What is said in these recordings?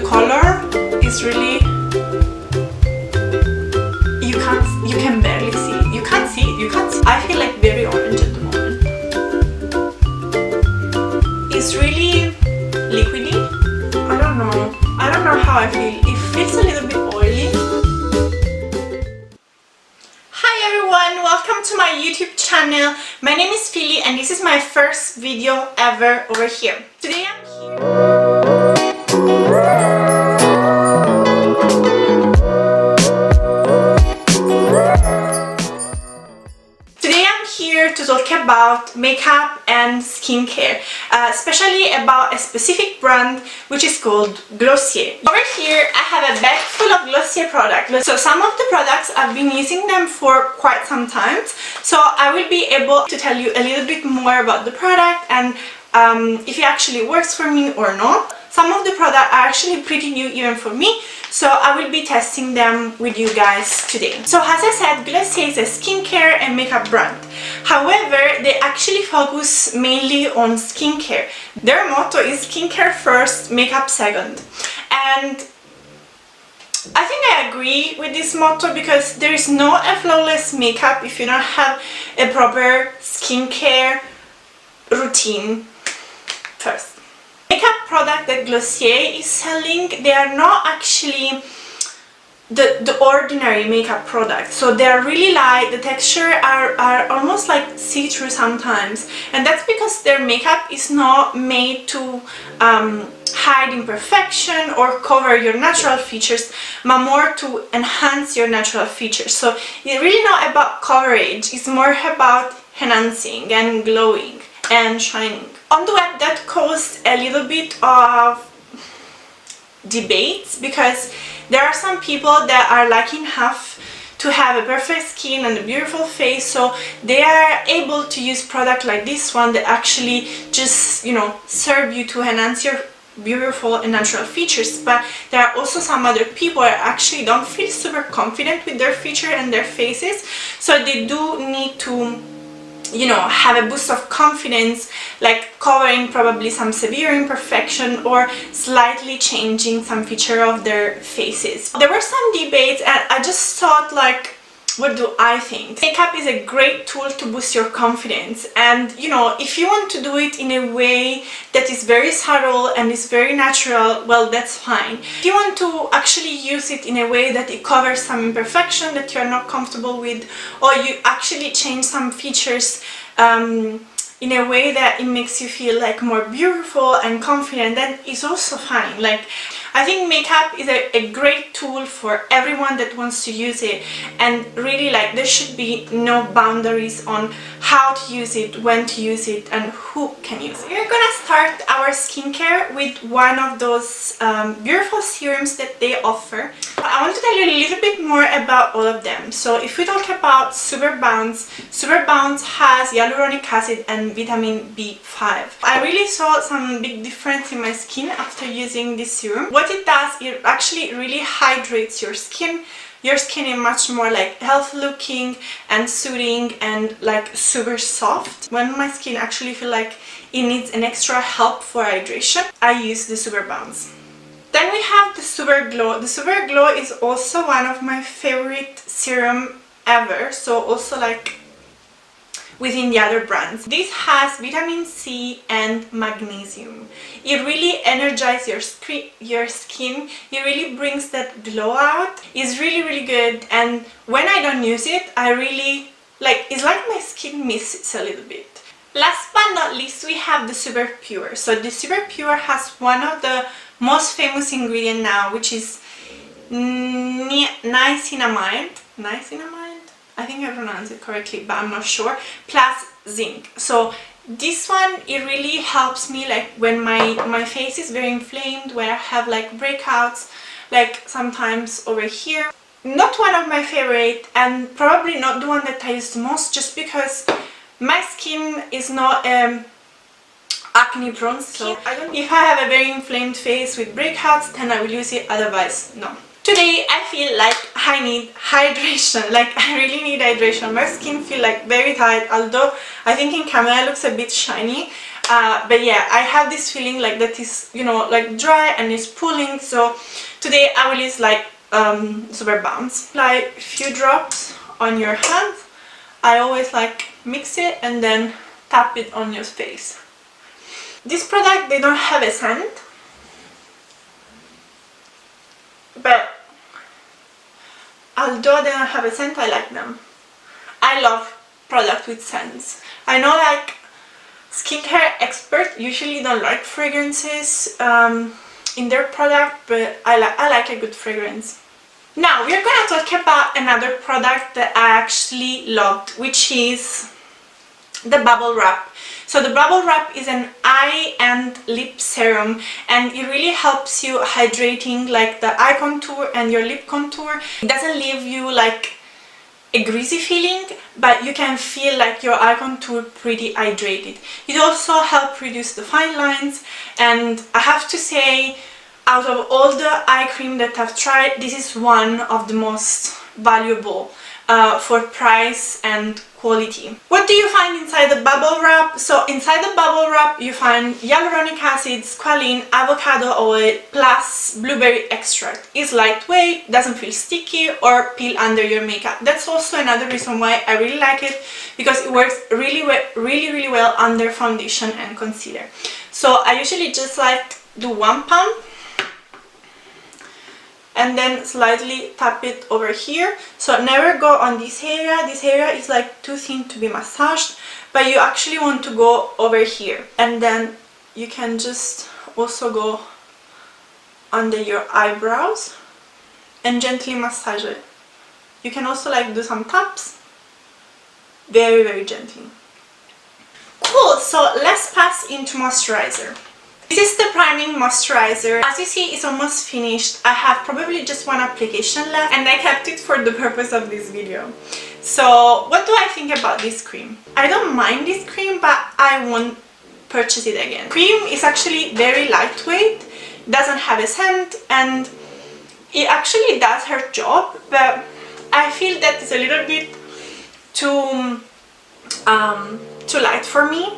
color is really, you can barely see it. You can't see it. I feel like very orange at the moment. It's really liquidy. I don't know how I feel. It feels a little bit oily. Hi everyone, welcome to my YouTube channel. My name is Philly and this is my first video ever over here. Today I'm here to talk about makeup and skincare, especially about a specific brand which is called Glossier. Over here I have a bag full of Glossier products. So some of the products I've been using them for quite some time, so I will be able to tell you a little bit more about the product and if it actually works for me or not. Some of the products are actually pretty new even for me, so I will be testing them with you guys today. So as I said, Glossier is a skincare and makeup brand. However, they actually focus mainly on skincare. Their motto is skincare first, makeup second. And I think I agree with this motto because there is no flawless makeup if you don't have a proper skincare routine first. Makeup product that Glossier is selling, they are not actually the ordinary makeup products. So they are really light, the texture are almost like see-through sometimes, and that's because their makeup is not made to hide imperfection or cover your natural features, but more to enhance your natural features. So it's really not about coverage, it's more about enhancing and glowing and shining. On the web that caused a little bit of debates because there are some people that are lucky enough to have a perfect skin and a beautiful face, so they are able to use product like this one that actually just, you know, serve you to enhance your beautiful and natural features. But there are also some other people that actually don't feel super confident with their feature and their faces, so they do need to, you know, have a boost of confidence, like covering probably some severe imperfection or slightly changing some feature of their faces. There were some debates and I just thought, like, what do I think? Makeup is a great tool to boost your confidence, and you know, if you want to do it in a way that is very subtle and is very natural, well, that's fine. If you want to actually use it in a way that it covers some imperfection that you're not comfortable with, or you actually change some features in a way that it makes you feel like more beautiful and confident, then it's also fine. Like, I think makeup is a great tool for everyone that wants to use it, and really, like, there should be no boundaries on how to use it, when to use it, and who can use it. We're gonna start our skincare with one of those beautiful serums that they offer. I want to tell you a little bit more about all of them. So if we talk about Super Bounce has hyaluronic acid and vitamin B5. I really saw some big difference in my skin after using this serum. What it does, it actually really hydrates your skin. Your skin is much more like healthy looking and soothing and like super soft. When my skin actually feel like it needs an extra help for hydration, I use the Super Bounce. Then we have the Super Glow. The Super Glow is also one of my favorite serum ever, so also like within the other brands. This has vitamin C and magnesium. It really energizes your skin. It really brings that glow out. It's really good, and when I don't use it, I really like, it's like my skin misses a little bit. Last but not least, we have the Super Pure. So the Super Pure has one of the most famous ingredient now, which is niacinamide. I think I pronounced it correctly, but I'm not sure. Plus zinc. So this one, it really helps me, like when my face is very inflamed, where I have like breakouts, like sometimes over here. Not one of my favorite, and probably not the one that I use the most, just because my skin is not acne prone skin. So if I have a very inflamed face with breakouts, then I will use it, otherwise no. Today I feel like I need hydration, like I really need hydration. My skin feels like very tight, although I think in camera it looks a bit shiny. But yeah, I have this feeling like that is, you know, like dry and is pulling. So today I will use like Super Bounce. Apply a few drops on your hand. I always like mix it and then tap it on your face. This product, they don't have a scent, but although they don't have a scent, I like them. I love products with scents. I know like skincare experts usually don't like fragrances in their product, but I like a good fragrance. Now we're gonna talk about another product that I actually loved, which is the bubble wrap. So the bubble wrap is an eye and lip serum, and it really helps you hydrating like the eye contour and your lip contour. It doesn't leave you like a greasy feeling, but you can feel like your eye contour pretty hydrated. It also helps reduce the fine lines, and I have to say, out of all the eye cream that I've tried, this is one of the most valuable for price and quality. What do you find inside the bubble wrap? So inside the bubble wrap you find hyaluronic acid, squalene, avocado oil plus blueberry extract. It's lightweight, doesn't feel sticky or peel under your makeup. That's also another reason why I really like it, because it works really well under foundation and concealer. So I usually just like do one pump and then slightly tap it over here. So never go on this area. This area is like too thin to be massaged, but you actually want to go over here, and then you can just also go under your eyebrows and gently massage it. You can also like do some taps very gently. Cool, so let's pass into moisturizer. This is the priming moisturizer. As you see, it's almost finished. I have probably just one application left, and I kept it for the purpose of this video. So what do I think about this cream? I don't mind this cream, but I won't purchase it again. Cream is actually very lightweight, doesn't have a scent, and it actually does her job, but I feel that it's a little bit too light for me.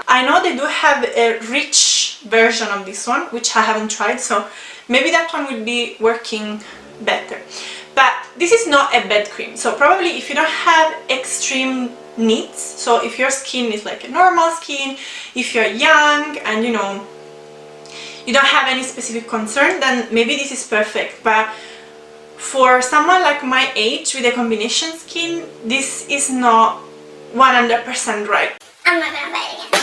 I know they do have a rich version of this one, which I haven't tried, so maybe that one will be working better. But this is not a bad cream, so probably if you don't have extreme needs, so if your skin is like a normal skin, if you're young and you know you don't have any specific concern, then maybe this is perfect. But for someone like my age with a combination skin, this is not 100% right. I'm not gonna buy it again.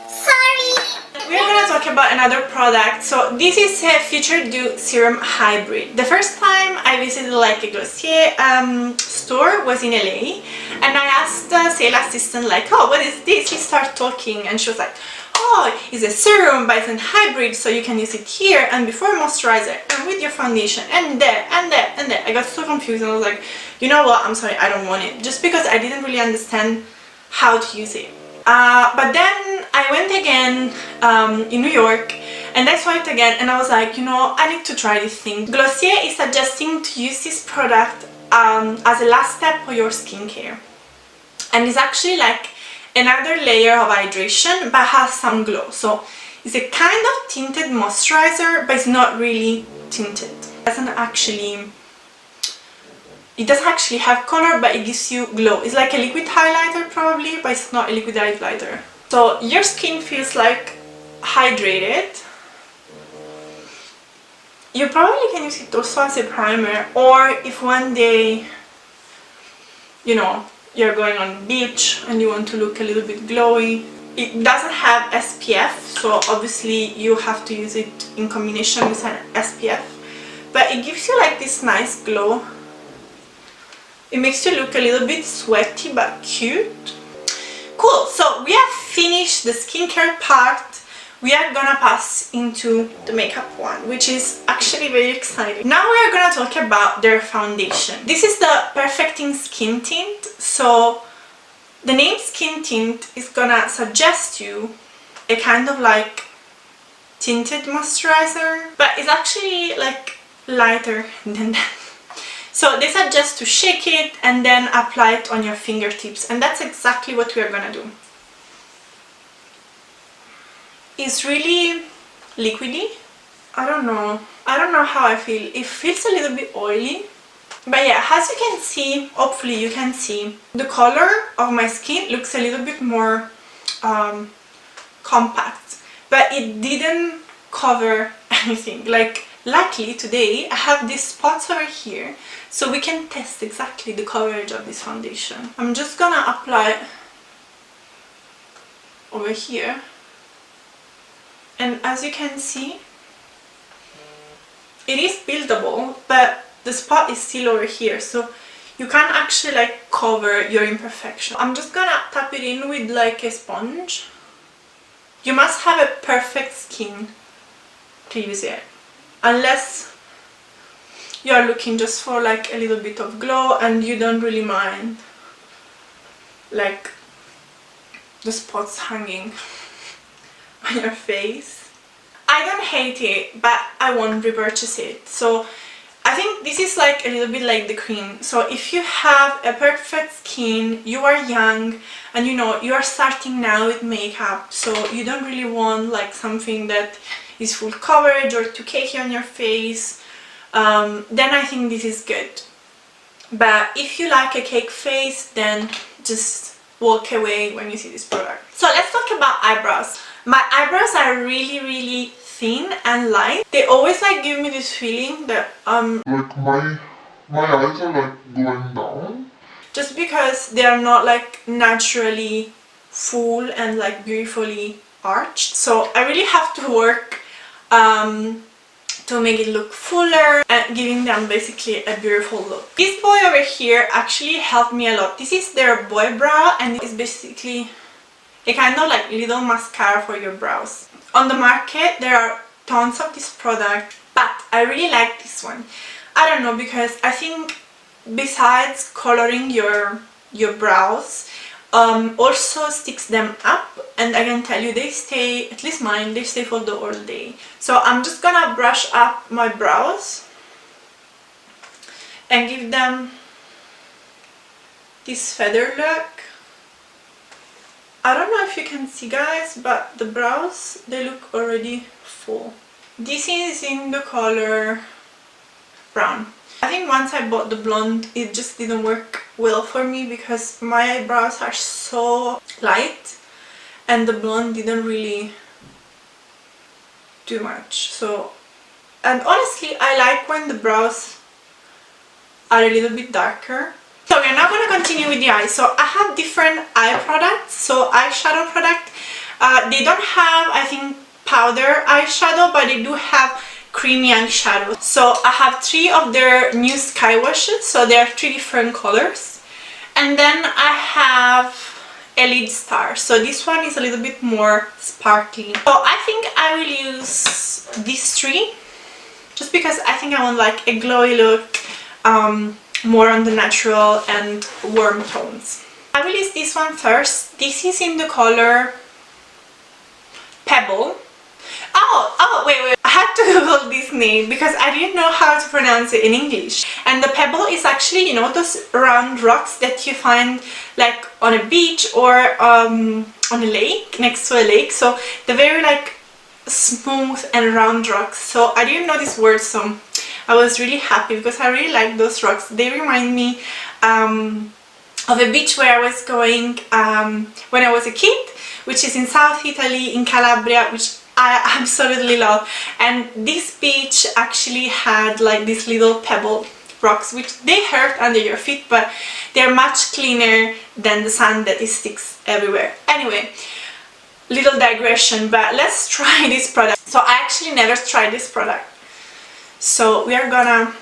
Sorry! We're gonna talk about another product. So this is a Future Dew Serum Hybrid. The first time I visited like a Glossier store was in LA, and I asked the sales assistant like, oh, what is this? She started talking and she was like, oh, it's a serum but it's a hybrid, so you can use it here and before moisturizer and with your foundation and there and there and there. I got so confused and I was like, you know what, I'm sorry, I don't want it, just because I didn't really understand how to use it. But then I went again in New York and I saw it again and I was like, you know, I need to try this thing. Glossier is suggesting to use this product as a last step for your skincare, and it's actually like another layer of hydration but has some glow. So it's a kind of tinted moisturizer, but it's not really tinted. It doesn't actually have color, but it gives you glow. It's like a liquid highlighter probably, but it's not a liquid highlighter. So your skin feels like hydrated. You probably can use it also as a primer, or if one day, you know, you're going on the beach and you want to look a little bit glowy. It doesn't have SPF, so obviously you have to use it in combination with an SPF, but it gives you like this nice glow. It makes you look a little bit sweaty but cute. Cool, so we have finished the skincare part. We are gonna pass into the makeup one, which is actually very exciting. Now we are gonna talk about their foundation. This is the Perfecting Skin Tint. So the name Skin Tint is gonna suggest you a kind of like tinted moisturizer, but it's actually like lighter than that. So they suggest to shake it and then apply it on your fingertips, and that's exactly what we are gonna do. is really liquidy. I don't know how I feel. It feels a little bit oily. But yeah, as you can see, hopefully you can see, the color of my skin looks a little bit more compact. But it didn't cover anything. Like, luckily today I have these spots over here, so we can test exactly the coverage of this foundation. I'm just gonna apply over here. And as you can see, it is buildable, but the spot is still over here, so you can't actually like cover your imperfection. I'm just gonna tap it in with like a sponge. You must have a perfect skin to use it, unless you are looking just for like a little bit of glow and you don't really mind like the spots hanging on your face. I don't hate it, but I won't repurchase it. So I think this is like a little bit like the cream. So if you have a perfect skin, you are young, and you know you are starting now with makeup, so you don't really want like something that is full coverage or too cakey on your face, then I think this is good. But if you like a cake face, then just walk away when you see this product. So let's talk about eyebrows. My eyebrows are really thin and light. They always like give me this feeling that like my eyes are like going down, just because they are not like naturally full and like beautifully arched. So I really have to work to make it look fuller and giving them basically a beautiful look. This boy over here actually helped me a lot. This is their boy brow, and it's basically a kind of like little mascara for your brows. On the market there are tons of this product, but I really like this one. I don't know, because I think besides coloring your brows, also sticks them up, and I can tell you they stay, at least mine, they stay for the whole day. So I'm just gonna brush up my brows and give them this feather look. I don't know if you can see, guys, but the brows, they look already full. This is in the color brown. I think once I bought the blonde, it just didn't work well for me because my eyebrows are so light and the blonde didn't really do much. So, and honestly, I like when the brows are a little bit darker. So we're now going to continue with the eyes. So I have different eye products. So eyeshadow product. They don't have, I think, powder eyeshadow, but they do have creamy eyeshadow. So I have 3 of their new sky washes. So they are 3 different colors. And then I have a lid star. So this one is a little bit more sparkly. So I think I will use these 3 just because I think I want like a glowy look, more on the natural and warm tones. I will use this one first. This is in the color Pebble. Wait, I had to Google this name because I didn't know how to pronounce it in English. And the pebble is actually, you know, those round rocks that you find like on a beach or on a lake, next to a lake. So the very like smooth and round rocks. So I didn't know this word, so I was really happy because I really like those rocks. They remind me of a beach where I was going when I was a kid, which is in South Italy, in Calabria, which I absolutely love. And this beach actually had like these little pebble rocks, which they hurt under your feet, but they're much cleaner than the sand that sticks everywhere. Anyway, little digression, but let's try this product. So I actually never tried this product, so we are gonna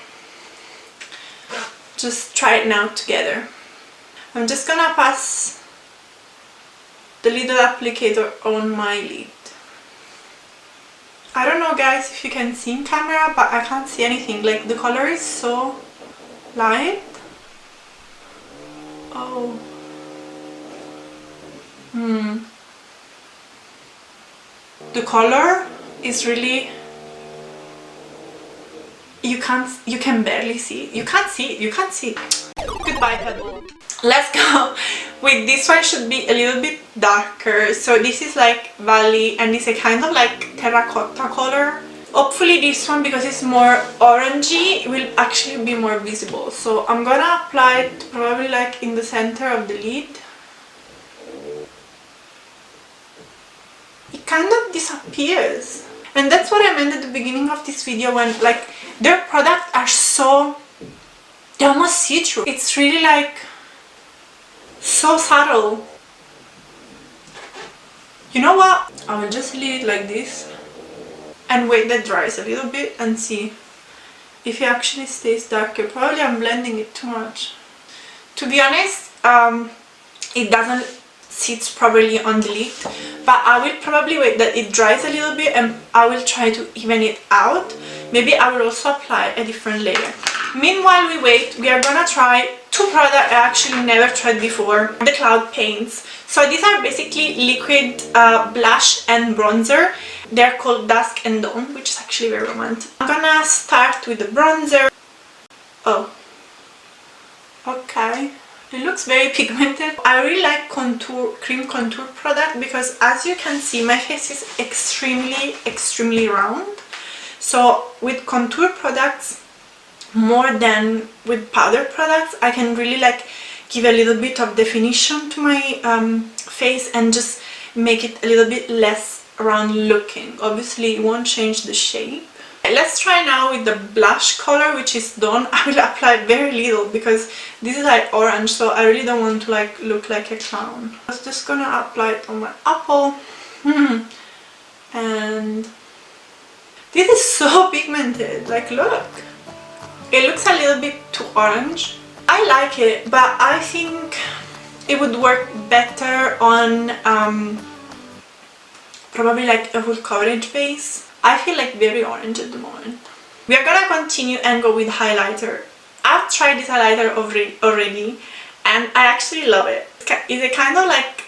just try it now together. I'm just gonna pass the little applicator on my lid. I don't know, guys, if you can see in camera, but I can't see anything. Like, the color is so light. Oh. The color is really... You can barely see it. You can't see it. Goodbye, Pebble. Let's go with this one should be a little bit darker. So this is like Valley and it's a kind of like terracotta color. Hopefully this one, because it's more orangey, will actually be more visible. So I'm gonna apply it probably like in the center of the lid. It kind of disappears. And that's what I meant at the beginning of this video, when like their products are so, they're almost see-through. It's really like so subtle. You know what? I will just leave it like this and wait that dries a little bit and see if it actually stays darker. Probably I'm blending it too much. To be honest, it doesn't sit properly on the lid, but I will probably wait that it dries a little bit and I will try to even it out. Maybe I will also apply a different layer. Meanwhile we wait, we are gonna try two products I actually never tried before, the Cloud Paints. So these are basically liquid blush and bronzer. They're called Dusk and Dawn, which is actually very romantic. I'm gonna start with the bronzer. Oh, okay. It looks very pigmented. I really like cream contour product because, as you can see, my face is extremely round. So with contour products, more than with powder products, I can really like give a little bit of definition to my face and just make it a little bit less round looking. Obviously it won't change the shape. Let's try now with the blush color, which is Dawn. I will apply very little because this is like orange, so I really don't want to like look like a clown. I was just gonna apply it on my apple. And this is so pigmented, like look. It looks a little bit too orange. I like it, but I think it would work better on probably like a full coverage base. I feel like very orange at the moment. We are gonna continue and go with highlighter. I've tried this highlighter already and I actually love it. It's a kind of like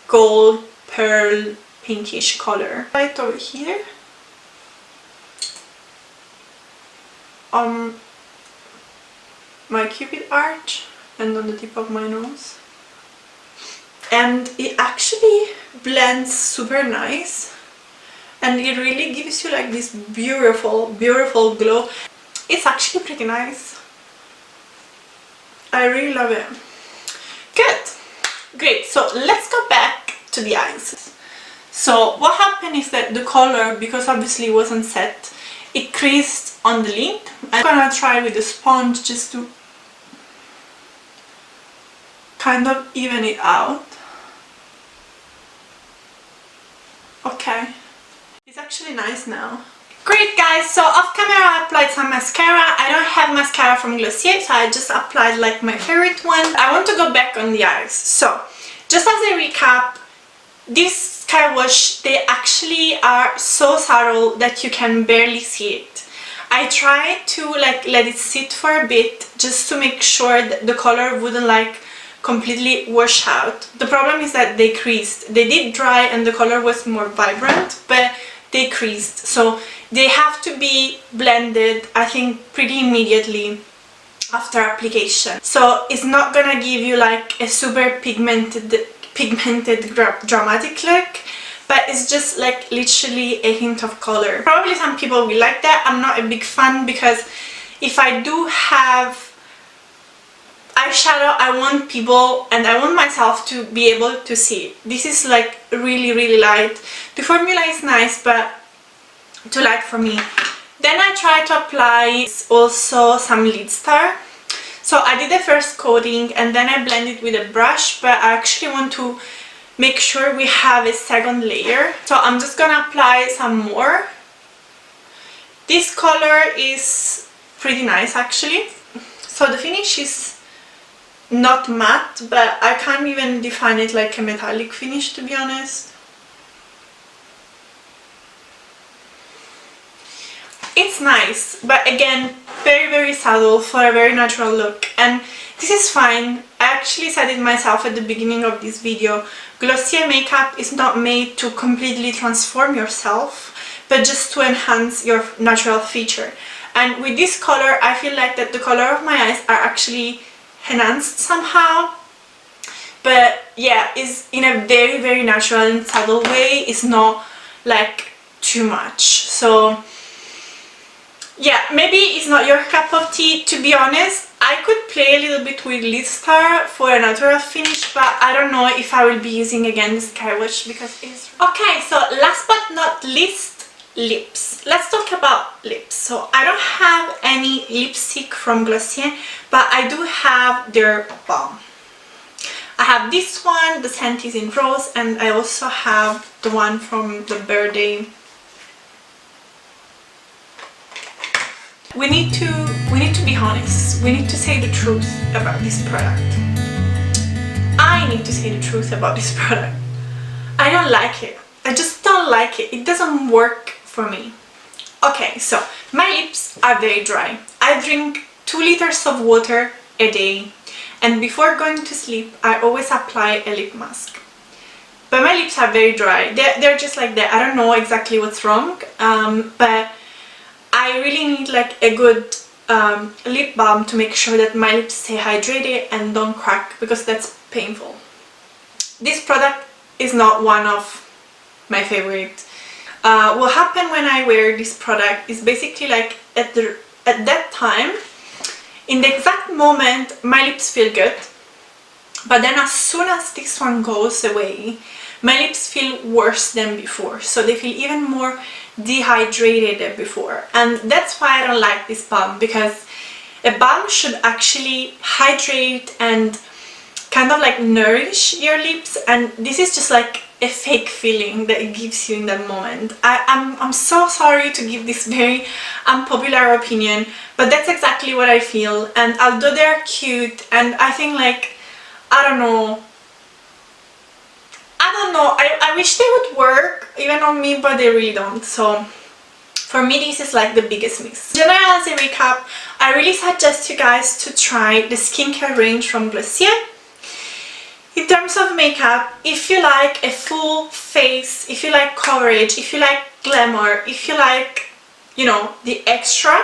gold pearl pinkish color. Right over here. My cupid arch and on the tip of my nose. And it actually blends super nice. And it really gives you like this beautiful glow. It's actually pretty nice. I really love it. Good. Great. So let's go back to the eyes. So what happened is that the color, because obviously it wasn't set, it creased on the lid. I'm gonna try with the sponge just to kind of even it out. Okay. It's actually nice now. Great guys, so off camera I applied some mascara. I don't have mascara from Glossier, so I just applied like my favorite one. I want to go back on the eyes. So, just as a recap, this sky wash, they actually are so subtle that you can barely see it. I tried to like let it sit for a bit just to make sure that the color wouldn't like completely wash out. The problem is that they creased. They did dry and the color was more vibrant, but they creased. So they have to be blended, I think, pretty immediately after application. So it's not gonna give you like a super pigmented dramatic look, but it's just like literally a hint of color. Probably some people will like that. I'm not a big fan because if I do have eyeshadow, I want people and I want myself to be able to see it. This is like really light. The formula is nice, but too light for me. Then I try to apply also some lid star. So I did the first coating and then I blend it with a brush, but I actually want to make sure we have a second layer. So I'm just gonna apply some more. This color is pretty nice actually. So the finish is not matte, but I can't even define it like a metallic finish, to be honest. It's nice, but again, very subtle for a very natural look, and this is fine. I actually said it myself at the beginning of this video. Glossier makeup is not made to completely transform yourself, but just to enhance your natural feature. And with this color, I feel like that the color of my eyes are actually enhanced somehow. but yeah, it's in a very, very natural and subtle way. It's not like too much. So yeah, maybe it's not your cup of tea. To be honest, I could play a little bit with Lid Star for a natural finish, but I don't know if I will be using again the Skywatch because it's... Okay, so last but not least, lips. Let's talk about lips. So I don't have any lipstick from Glossier, but I do have their balm. I have this one, the scent is in rose, and I also have the one from the birthday. We need to be honest. We need to say the truth about this product. I need to say the truth about this product. I don't like it. I just don't like it. It doesn't work for me. Okay, so my lips are very dry. I drink 2 liters of water a day, and before going to sleep I always apply a lip mask. But my lips are very dry. They're just like that. I don't know exactly what's wrong, but I really need like a good lip balm to make sure that my lips stay hydrated and don't crack, because that's painful. This product is not one of my favorite. What happened when I wear this product is basically like at that time, in the exact moment, my lips feel good, but then as soon as this one goes away, my lips feel worse than before. So they feel even more dehydrated than before, and that's why I don't like this balm, because a balm should actually hydrate and kind of like nourish your lips, and this is just like a fake feeling that it gives you in that moment. I'm so sorry to give this very unpopular opinion, but that's exactly what I feel. And although they're cute, and I think like, I don't know, I wish they would work even on me, but they really don't. So for me, this is like the biggest miss. In general, as a recap, I really suggest you guys to try the skincare range from Glossier. In terms of makeup, if you like a full face, if you like coverage, if you like glamour, if you like, you know, the extra,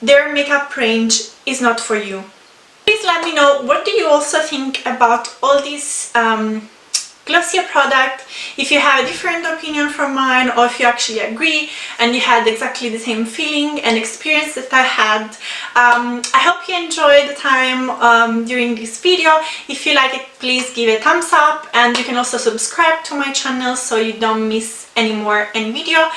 their makeup range is not for you. Please let me know, what do you also think about all these Glossier product? If you have a different opinion from mine, or if you actually agree and you had exactly the same feeling and experience that I had. I hope you enjoyed the time during this video. If you like it, please give a thumbs up, and you can also subscribe to my channel so you don't miss any video.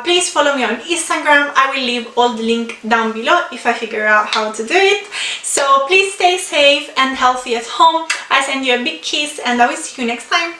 Please follow me on Instagram. I will leave all the link down below if I figure out how to do it. So please stay safe and healthy at home. I send you a big kiss, and I will see you next time.